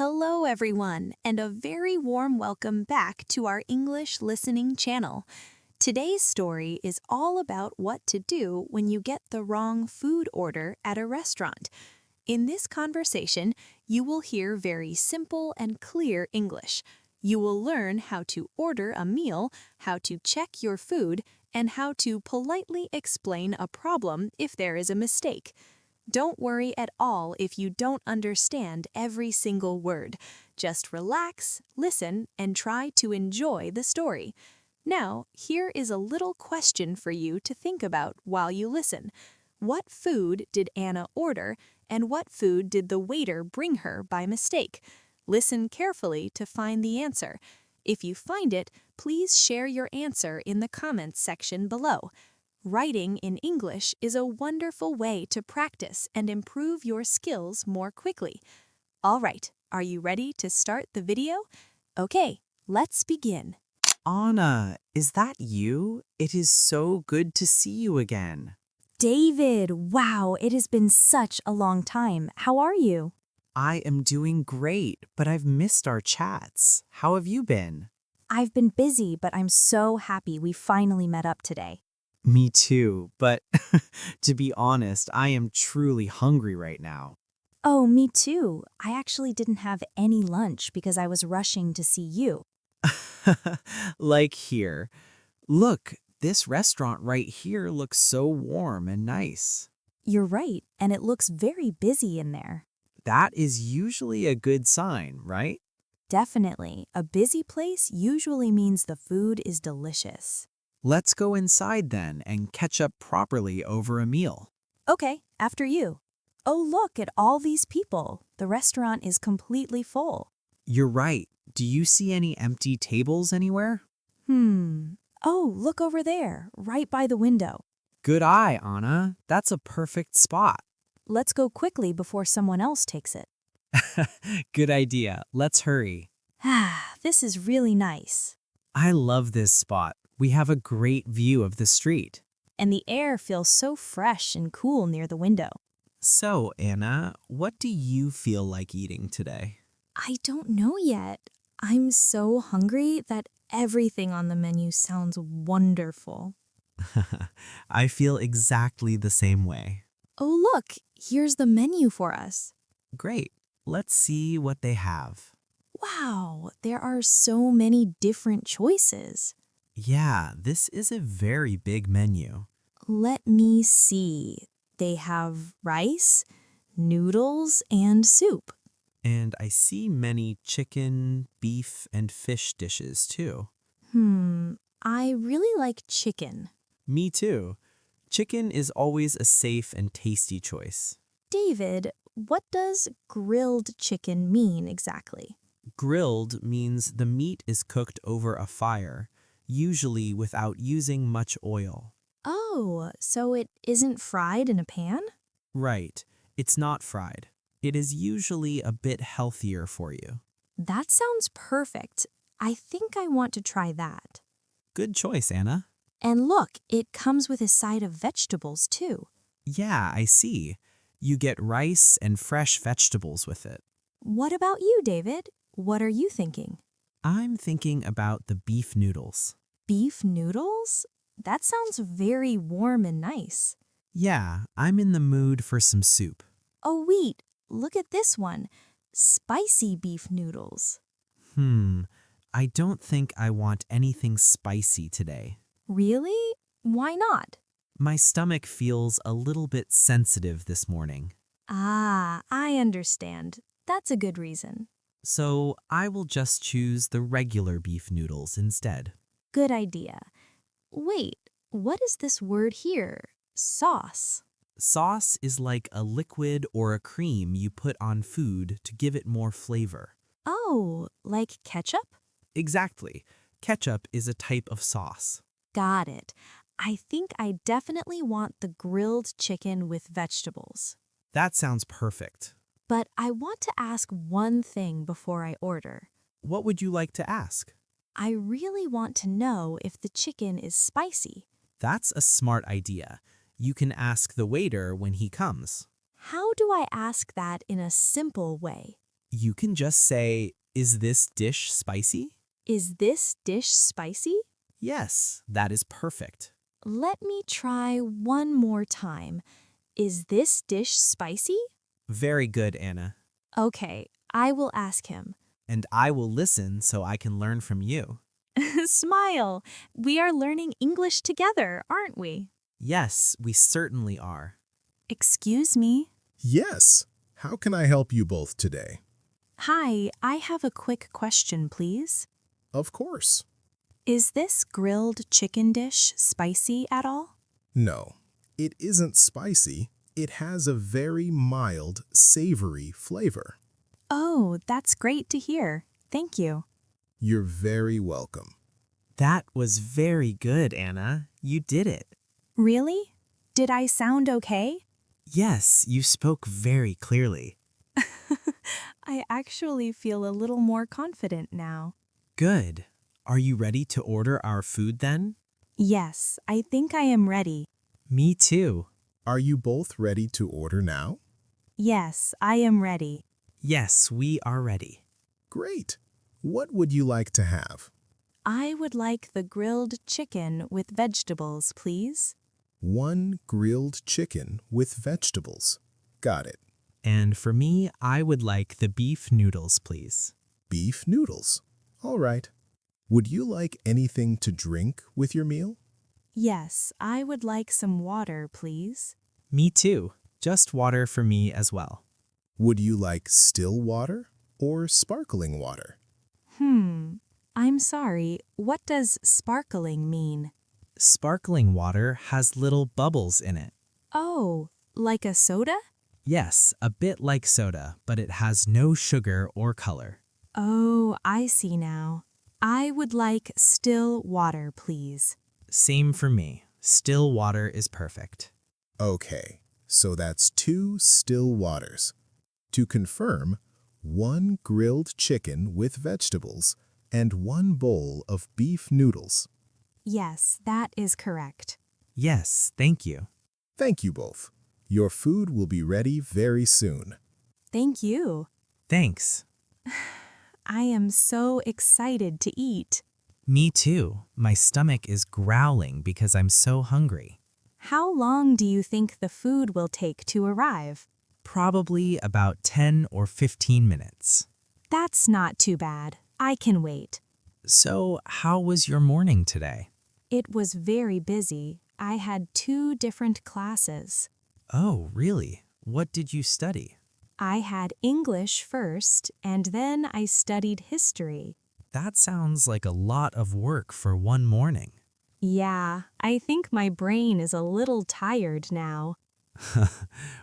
Hello, everyone, and a very warm welcome back to our English listening channel. Today's story is all about what to do when you get the wrong food order at a restaurant. In this conversation, you will hear very simple and clear English. You will learn how to order a meal, how to check your food, and how to politely explain a problem if there is a mistake. Don't worry at all if you don't understand every single word. Just relax, listen, and try to enjoy the story. Now, here is a little question for you to think about while you listen. What food did Anna order, and what food did the waiter bring her by mistake? Listen carefully to find the answer. If you find it, please share your answer in the comments section below. Writing in English is a wonderful way to practice and improve your skills more quickly. All right, are you ready to start the video? Okay, let's begin. Anna, is that you? It is so good to see you again. David, wow, it has been such a long time. How are you? I am doing great, but I've missed our chats. How have you been? I've been busy, but I'm so happy we finally met up today. Me too, but to be honest, I am truly hungry right now. Oh, me too. I actually didn't have any lunch because I was rushing to see you. Like here. Look, this restaurant right here looks so warm and nice. You're right, and it looks very busy in there. That is usually a good sign, right? Definitely, a busy place usually means the food is delicious. Let's go inside then and catch up properly over a meal. Okay, after you. Oh, look at all these people. The restaurant is completely full. You're right. Do you see any empty tables anywhere? Oh, look over there, right by the window. Good eye, Anna. That's a perfect spot. Let's go quickly before someone else takes it. Good idea. Let's hurry. This is really nice. I love this spot. We have a great view of the street. And the air feels so fresh and cool near the window. So, Anna, what do you feel like eating today? I don't know yet. I'm so hungry that everything on the menu sounds wonderful. I feel exactly the same way. Oh, look, here's the menu for us. Great. Let's see what they have. Wow, there are so many different choices. Yeah, this is a very big menu. Let me see. They have rice, noodles, and soup. And I see many chicken, beef, and fish dishes too. I really like chicken. Me too. Chicken is always a safe and tasty choice. David, what does grilled chicken mean exactly? Grilled means the meat is cooked over a fire, usually without using much oil. Oh, so it isn't fried in a pan? Right, it's not fried. It is usually a bit healthier for you. That sounds perfect. I think I want to try that. Good choice, Anna. And look, it comes with a side of vegetables too. Yeah, I see. You get rice and fresh vegetables with it. What about you, David? What are you thinking? I'm thinking about the beef noodles. Beef noodles? That sounds very warm and nice. Yeah, I'm in the mood for some soup. Oh, wait, look at this one. Spicy beef noodles. I don't think I want anything spicy today. Really? Why not? My stomach feels a little bit sensitive this morning. Ah, I understand. That's a good reason. So I will just choose the regular beef noodles instead. Good idea. Wait, what is this word here? Sauce. Sauce is like a liquid or a cream you put on food to give it more flavor. Oh, like ketchup? Exactly. Ketchup is a type of sauce. Got it. I think I definitely want the grilled chicken with vegetables. That sounds perfect. But I want to ask one thing before I order. What would you like to ask? I really want to know if the chicken is spicy. That's a smart idea. You can ask the waiter when he comes. How do I ask that in a simple way? You can just say, "Is this dish spicy?" Is this dish spicy? Yes, that is perfect. Let me try one more time. Is this dish spicy? Very good, Anna. Okay, I will ask him. And I will listen so I can learn from you. Smile. We are learning English together, aren't we? Yes, we certainly are. Excuse me. Yes. How can I help you both today? Hi, I have a quick question, please. Of course. Is this grilled chicken dish spicy at all? No, it isn't spicy. It has a very mild, savory flavor. Oh, that's great to hear. Thank you. You're very welcome. That was very good, Anna. You did it. Really? Did I sound okay? Yes, you spoke very clearly. I actually feel a little more confident now. Good. Are you ready to order our food then? Yes, I think I am ready. Me too. Are you both ready to order now? Yes, I am ready. Yes, we are ready. Great. What would you like to have? I would like the grilled chicken with vegetables, please. 1 grilled chicken with vegetables. Got it. And for me, I would like the beef noodles, please. Beef noodles. All right. Would you like anything to drink with your meal? Yes, I would like some water, please. Me too. Just water for me as well. Would you like still water or sparkling water? I'm sorry, what does sparkling mean? Sparkling water has little bubbles in it. Oh, like a soda? Yes, a bit like soda, but it has no sugar or color. Oh, I see now. I would like still water, please. Same for me. Still water is perfect. Okay, so that's 2 still waters. To confirm, 1 grilled chicken with vegetables and 1 bowl of beef noodles. Yes, that is correct. Yes, thank you. Thank you both. Your food will be ready very soon. Thank you. Thanks. I am so excited to eat. Me too. My stomach is growling because I'm so hungry. How long do you think the food will take to arrive? Probably about 10 or 15 minutes. That's not too bad. I can wait. So, how was your morning today? It was very busy. I had 2 different classes. Oh, really? What did you study? I had English first, and then I studied history. That sounds like a lot of work for one morning. Yeah, I think my brain is a little tired now.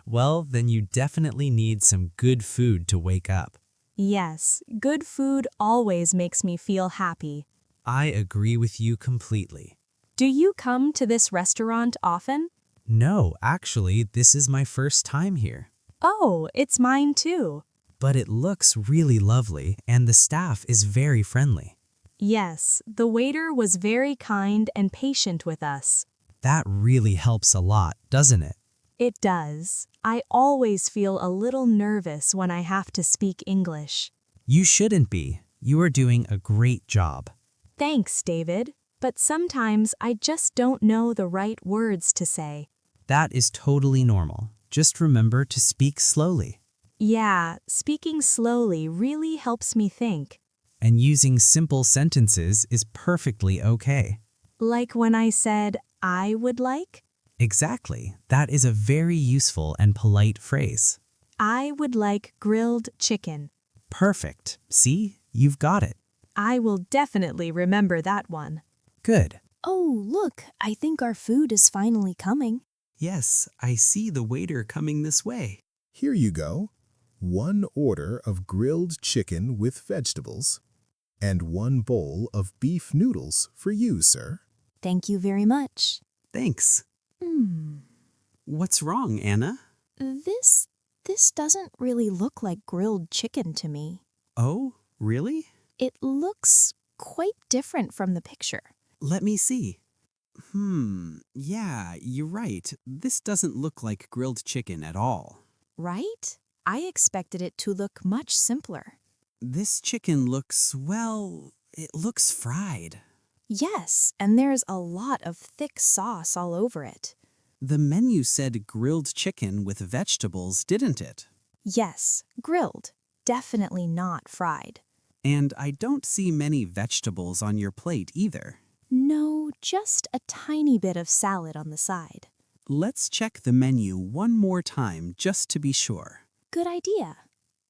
Well, then you definitely need some good food to wake up. Yes, good food always makes me feel happy. I agree with you completely. Do you come to this restaurant often? No, actually, this is my first time here. Oh, it's mine too. But it looks really lovely and the staff is very friendly. Yes, the waiter was very kind and patient with us. That really helps a lot, doesn't it? It does. I always feel a little nervous when I have to speak English. You shouldn't be. You are doing a great job. Thanks, David. But sometimes I just don't know the right words to say. That is totally normal. Just remember to speak slowly. Yeah, speaking slowly really helps me think. And using simple sentences is perfectly okay. Like when I said, I would like? Exactly. That is a very useful and polite phrase. I would like grilled chicken. Perfect. See? You've got it. I will definitely remember that one. Good. Oh, look, I think our food is finally coming. Yes, I see the waiter coming this way. Here you go. 1 order of grilled chicken with vegetables and 1 bowl of beef noodles for you, sir. Thank you very much. Thanks. What's wrong, Anna? This doesn't really look like grilled chicken to me. Oh, really? It looks quite different from the picture. Let me see. Yeah, you're right. This doesn't look like grilled chicken at all. Right? I expected it to look much simpler. This chicken looks, well, it looks fried. Yes, and there's a lot of thick sauce all over it. The menu said grilled chicken with vegetables, didn't it? Yes, grilled. Definitely not fried. And I don't see many vegetables on your plate either. No, just a tiny bit of salad on the side. Let's check the menu one more time just to be sure. Good idea.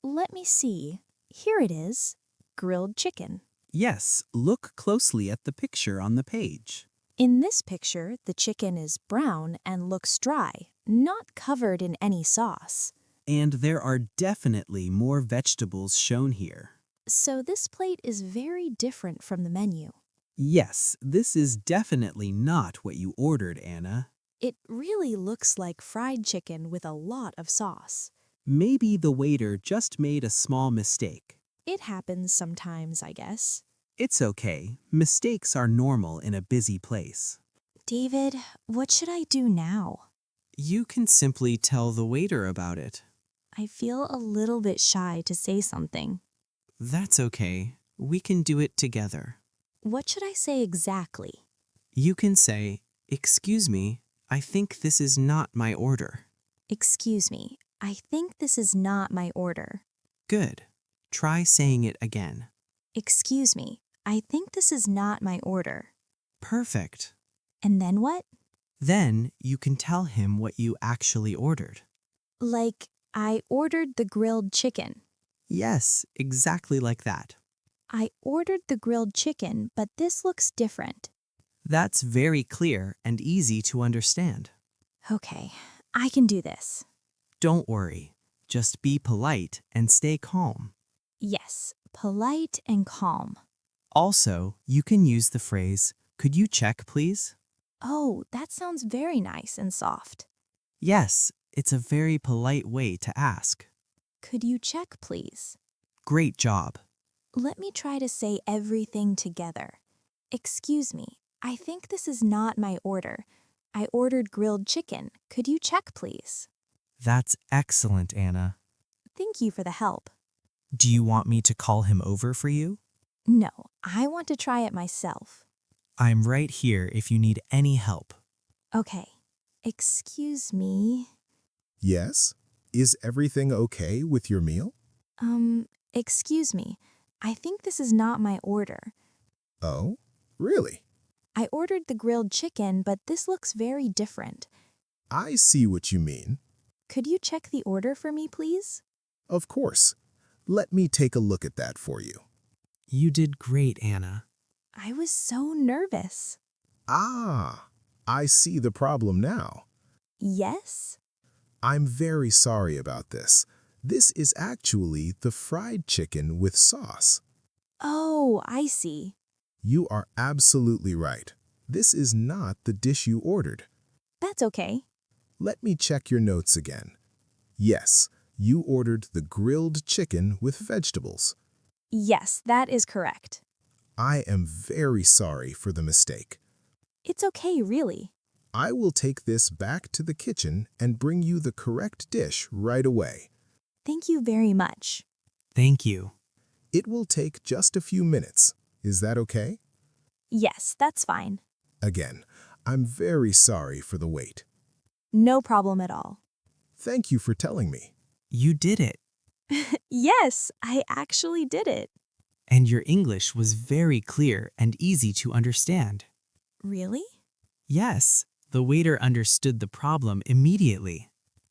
Let me see. Here it is. Grilled chicken. Yes, look closely at the picture on the page. In this picture, the chicken is brown and looks dry, not covered in any sauce. And there are definitely more vegetables shown here. So this plate is very different from the menu. Yes, this is definitely not what you ordered, Anna. It really looks like fried chicken with a lot of sauce. Maybe the waiter just made a small mistake. It happens sometimes, I guess. It's okay. Mistakes are normal in a busy place. David, what should I do now? You can simply tell the waiter about it. I feel a little bit shy to say something. That's okay. We can do it together. What should I say exactly? You can say, "Excuse me, I think this is not my order." Excuse me, I think this is not my order. Good. Try saying it again. Excuse me, I think this is not my order. Perfect. And then what? Then you can tell him what you actually ordered. Like, I ordered the grilled chicken. Yes, exactly like that. I ordered the grilled chicken, but this looks different. That's very clear and easy to understand. Okay, I can do this. Don't worry. Just be polite and stay calm. Yes, polite and calm. Also, you can use the phrase, "Could you check, please?" Oh, that sounds very nice and soft. Yes, it's a very polite way to ask. Could you check, please? Great job. Let me try to say everything together. Excuse me, I think this is not my order. I ordered grilled chicken. Could you check, please? That's excellent, Anna. Thank you for the help. Do you want me to call him over for you? No, I want to try it myself. I'm right here if you need any help. Okay. Excuse me. Yes? Is everything okay with your meal? Excuse me. I think this is not my order. Oh, really? I ordered the grilled chicken, but this looks very different. I see what you mean. Could you check the order for me, please? Of course. Let me take a look at that for you. You did great, Anna. I was so nervous. Ah, I see the problem now. Yes? I'm very sorry about this. This is actually the fried chicken with sauce. Oh, I see. You are absolutely right. This is not the dish you ordered. That's okay. Let me check your notes again. Yes, you ordered the grilled chicken with vegetables. Yes, that is correct. I am very sorry for the mistake. It's okay, really. I will take this back to the kitchen and bring you the correct dish right away. Thank you very much. Thank you. It will take just a few minutes. Is that okay? Yes, that's fine. Again, I'm very sorry for the wait. No problem at all. Thank you for telling me. You did it. Yes, I actually did it. And your English was very clear and easy to understand. Really? Yes, the waiter understood the problem immediately.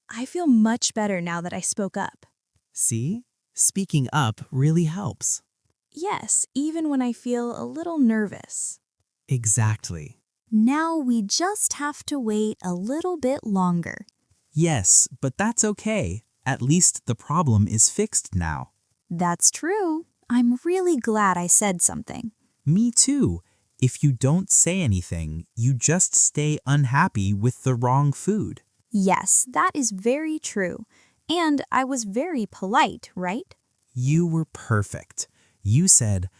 I feel much better now that I spoke up. See? Speaking up really helps. Yes, even when I feel a little nervous. Exactly. Now we just have to wait a little bit longer. Yes, but that's okay. At least the problem is fixed now. That's true. I'm really glad I said something. Me too. If you don't say anything, you just stay unhappy with the wrong food. Yes, that is very true. And I was very polite, right? You were perfect. You said,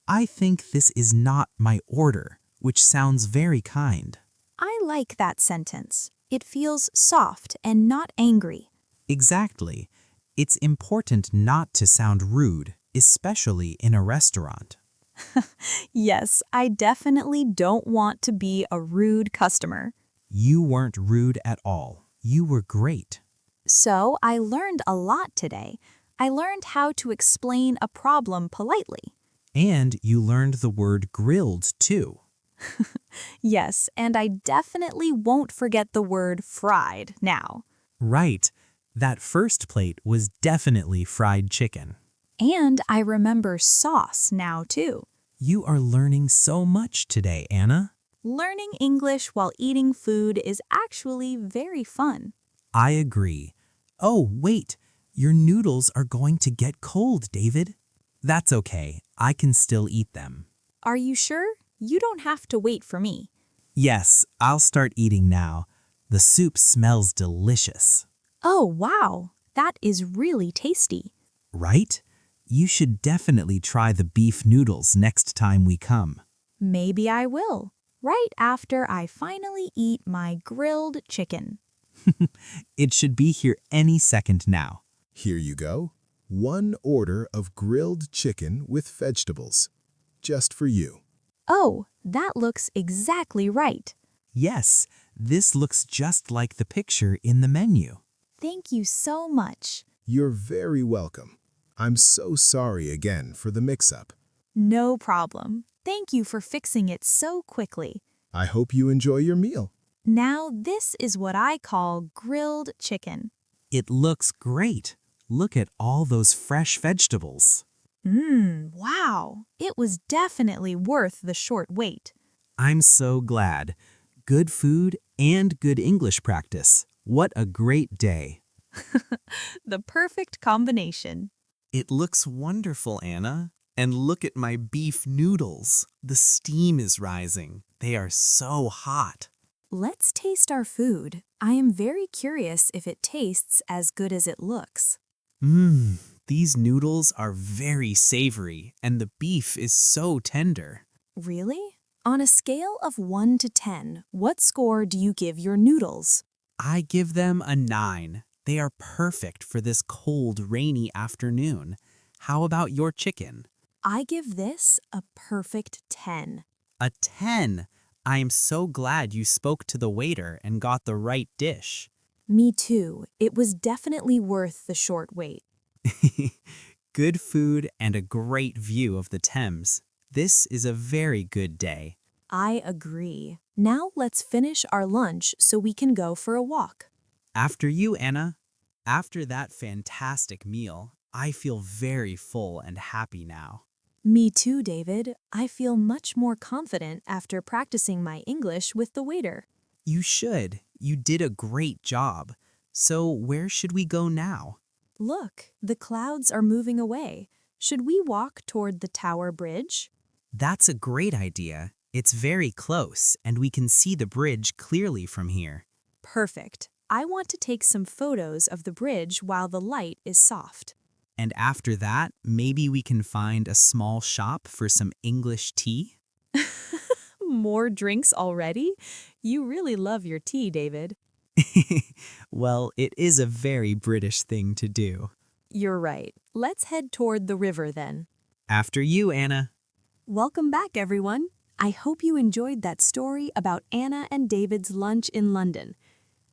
"I think this is not my order," which sounds very kind. I like that sentence. It feels soft and not angry. Exactly. It's important not to sound rude, especially in a restaurant. Yes, I definitely don't want to be a rude customer. You weren't rude at all. You were great. So I learned a lot today. I learned how to explain a problem politely. And you learned the word grilled, too. Yes, and I definitely won't forget the word fried now. Right. That first plate was definitely fried chicken. And I remember sauce now too. You are learning so much today, Anna. Learning English while eating food is actually very fun. I agree. Oh, wait. Your noodles are going to get cold, David. That's okay. I can still eat them. Are you sure? You don't have to wait for me. Yes, I'll start eating now. The soup smells delicious. Oh, wow. That is really tasty. Right? You should definitely try the beef noodles next time we come. Maybe I will. Right after I finally eat my grilled chicken. It should be here any second now. Here you go. 1 order of grilled chicken with vegetables. Just for you. Oh, that looks exactly right. Yes, this looks just like the picture in the menu. Thank you so much. You're very welcome. I'm so sorry again for the mix-up. No problem. Thank you for fixing it so quickly. I hope you enjoy your meal. Now this is what I call grilled chicken. It looks great. Look at all those fresh vegetables. Wow. It was definitely worth the short wait. I'm so glad. Good food and good English practice. What a great day. The perfect combination. It looks wonderful, Anna. And look at my beef noodles. The steam is rising. They are so hot. Let's taste our food. I am very curious if it tastes as good as it looks. These noodles are very savory and the beef is so tender. Really? On a scale of 1 to 10, what score do you give your noodles? I give them a 9. They are perfect for this cold, rainy afternoon. How about your chicken? I give this a perfect 10. A 10. I am so glad you spoke to the waiter and got the right dish. Me too. It was definitely worth the short wait. Good food and a great view of the Thames. This is a very good day. I agree. Now let's finish our lunch so we can go for a walk. After you, Anna. After that fantastic meal, I feel very full and happy now. Me too, David. I feel much more confident after practicing my English with the waiter. You should. You did a great job. So where should we go now? Look, the clouds are moving away. Should we walk toward the Tower Bridge? That's a great idea. It's very close, and we can see the bridge clearly from here. Perfect. I want to take some photos of the bridge while the light is soft. And after that, maybe we can find a small shop for some English tea? More drinks already? You really love your tea, David. Well, it is a very British thing to do. You're right. Let's head toward the river then. After you, Anna. Welcome back, everyone. I hope you enjoyed that story about Anna and David's lunch in London.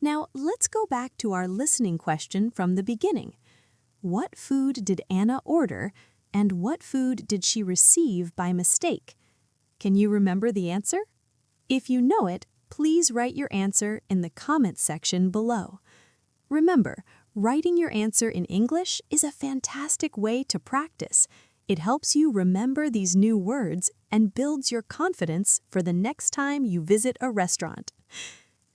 Now, let's go back to our listening question from the beginning. What food did Anna order, and what food did she receive by mistake? Can you remember the answer? If you know it, please write your answer in the comments section below. Remember, writing your answer in English is a fantastic way to practice. It helps you remember these new words and builds your confidence for the next time you visit a restaurant.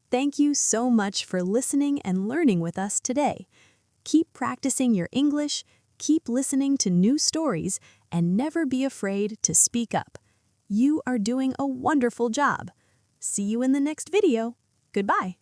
Thank you so much for listening and learning with us today. Keep practicing your English, keep listening to new stories, and never be afraid to speak up. You are doing a wonderful job. See you in the next video. Goodbye.